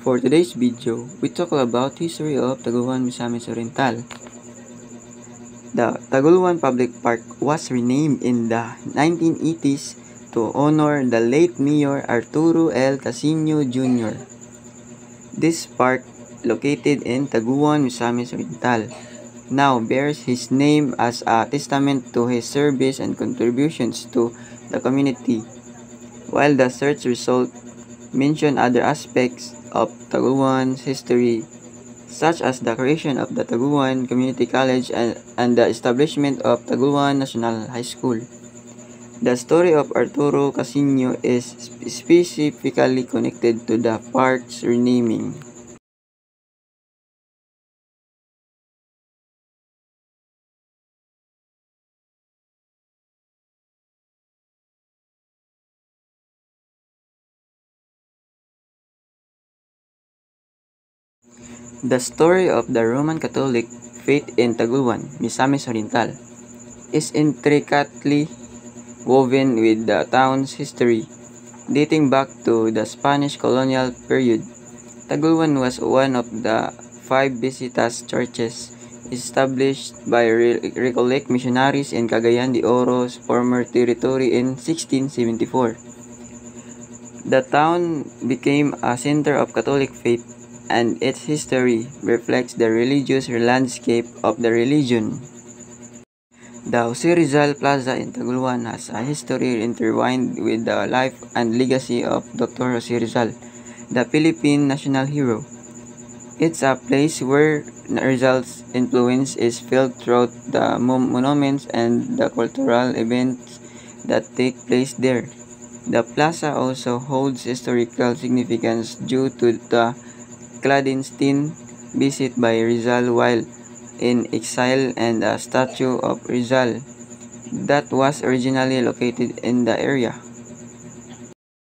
For today's video, we talk about history of Taguluan, Misamis Oriental. The Taguluan Public Park was renamed in the 1980s to honor the late Mayor Arturo L. Casino Jr. This park, located in Taguan, Misamis Oriental, now bears his name as a testament to his service and contributions to the community. While the search result mention other aspects of Taguan's history, such as the creation of the Taguan Community College and the establishment of Taguan National High School. The story of Arturo Casino is specifically connected to the park's renaming. The story of the Roman Catholic faith in Taguan, Misamis Oriental, is intricately woven with the town's history, dating back to the Spanish colonial period. Taguan was one of the 5 Visitas churches established by Recollet missionaries in Cagayan de Oro's former territory in 1674. The town became a center of Catholic faith, and its history reflects the religious landscape of the region. The Jose Rizal Plaza in Taguluan has a history intertwined with the life and legacy of Dr. Jose Rizal, the Philippine national hero. It's a place where Rizal's influence is felt throughout the monuments and the cultural events that take place there. The plaza also holds historical significance due to the clandestine visit by Rizal while in exile and a statue of Rizal that was originally located in the area.